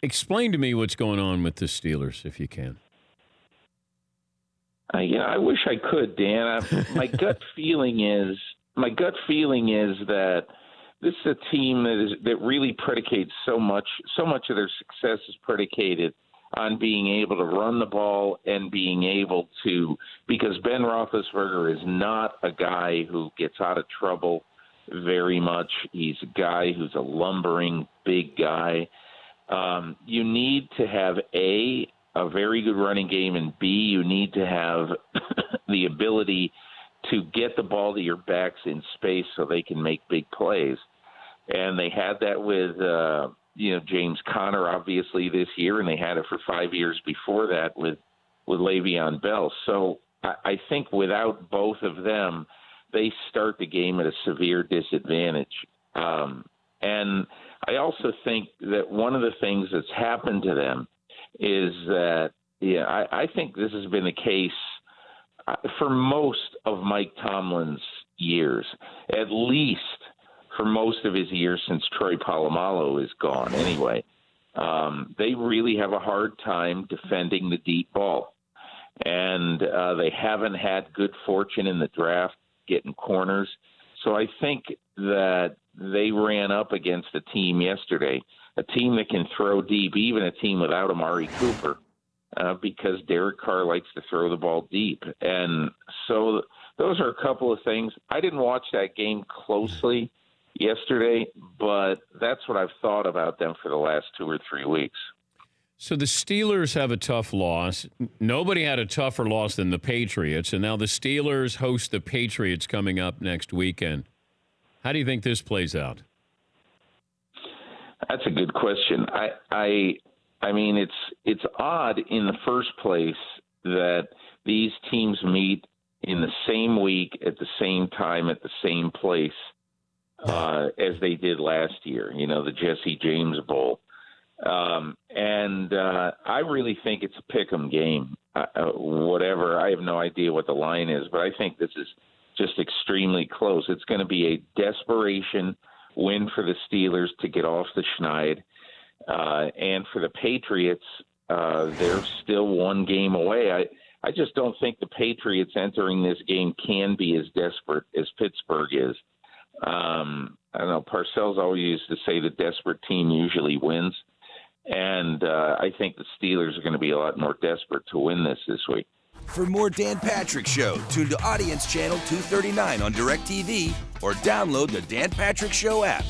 Explain to me what's going on with the Steelers, if you can. I wish I could, Dan. My gut feeling is that this is a team that really predicates so much of their success is predicated on being able to run the ball and being able to, because Ben Roethlisberger is not a guy who gets out of trouble very much. He's a guy who's a lumbering big guy. You need to have a very good running game, and B, you need to have the ability to get the ball to your backs in space so they can make big plays. And they had that with James Conner, obviously, this year, and they had it for 5 years before that with Le'Veon Bell. So I think without both of them, they start the game at a severe disadvantage. And I also think that one of the things that's happened to them is that, I think this has been the case for most of Mike Tomlin's years, at least for most of his years since Troy Polamalu is gone anyway. They really have a hard time defending the deep ball. And they haven't had good fortune in the draft getting corners. So I think that they ran up against a team yesterday, a team that can throw deep, even a team without Amari Cooper, because Derek Carr likes to throw the ball deep. And so those are a couple of things. I didn't watch that game closely yesterday, but that's what I've thought about them for the last 2 or 3 weeks. So the Steelers have a tough loss. Nobody had a tougher loss than the Patriots, and now the Steelers host the Patriots coming up next weekend. How do you think this plays out? That's a good question. I mean, it's odd in the first place that these teams meet in the same week at the same time at the same place as they did last year. The Jesse James Bowl. I really think it's a pick'em game. Whatever, I have no idea what the line is, but I think this is just extremely close. It's going to be a desperation win for the Steelers to get off the schneid. And for the Patriots, they're still one game away. I just don't think the Patriots entering this game can be as desperate as Pittsburgh is. I don't know. Parcells always used to say the desperate team usually wins. And I think the Steelers are going to be a lot more desperate to win this week. For more Dan Patrick Show, tune to Audience Channel 239 on DirecTV or download the Dan Patrick Show app.